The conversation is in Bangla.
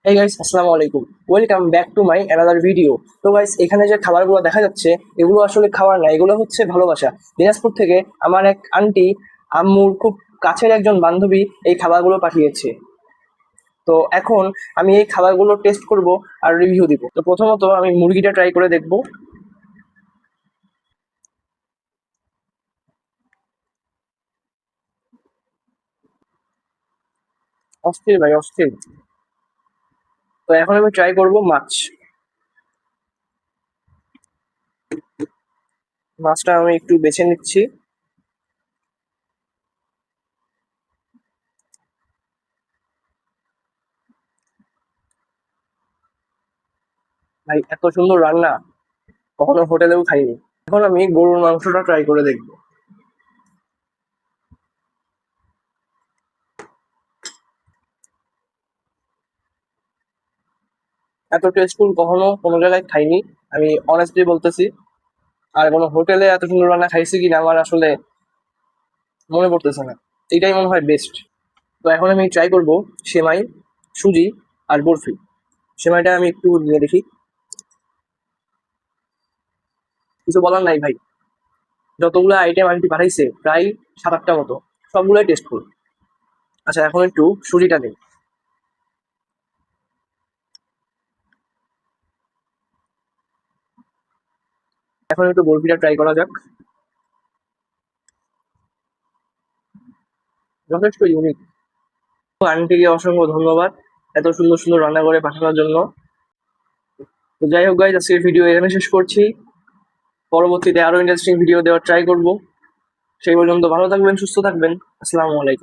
এই গাইস, আসসালামু আলাইকুম। Welcome back to my another video. তো গাইস, এখানে যে খাবারগুলো দেখা যাচ্ছে এগুলো আসলে খাবার না, এগুলো হচ্ছে ভালোবাসা। দিনাজপুর থেকে আমার এক আন্টি, আম্মুর খুব কাছের একজন বান্ধবী এই খাবারগুলো পাঠিয়েছে। তো এখন আমি এই খাবারগুলো টেস্ট করব আর রিভিউ দিব। তো প্রথমত আমি মুরগিটা ট্রাই করে দেখব। অস্থির ভাই, অস্থির। তো এখন আমি ট্রাই করব মাছ। মাছটা আমি একটু বেছে নিচ্ছি। ভাই, এত সুন্দর রান্না কখনো হোটেলেও খাইনি। এখন আমি গরুর মাংসটা ট্রাই করে দেখব। এত টেস্টফুল কখনো কোনো জায়গায় খাইনি, আমি অনেস্টলি বলতেছি। আর কোনো হোটেলে এত সুন্দর রান্না খাইছি কিনা আমার আসলে মনে পড়তেছে না। এটাই মনে হয় বেস্ট। তো এখন আমি ট্রাই করব সেমাই, সুজি আর বরফি। সেমাইটা আমি একটু নিয়ে দেখি। কিছু বলার নাই ভাই, যতগুলো আইটেম আন্টি পাঠাইছে প্রায় 7-8টা মতো, সবগুলোই টেস্টফুল। আচ্ছা, এখন একটু সুজিটা দিই। এখন একটু বরফিটা ট্রাই করা যাক। যথেষ্ট ইউনিক। আন্টিকে অসংখ্য ধন্যবাদ এত সুন্দর সুন্দর রান্না করে পাঠানোর জন্য। তো যাই হোক গাইজ, আজকের ভিডিও এখানে শেষ করছি। পরবর্তীতে আরো ইন্টারেস্টিং ভিডিও দেওয়ার ট্রাই করব। সেই পর্যন্ত ভালো থাকবেন, সুস্থ থাকবেন। আসসালামু আলাইকুম।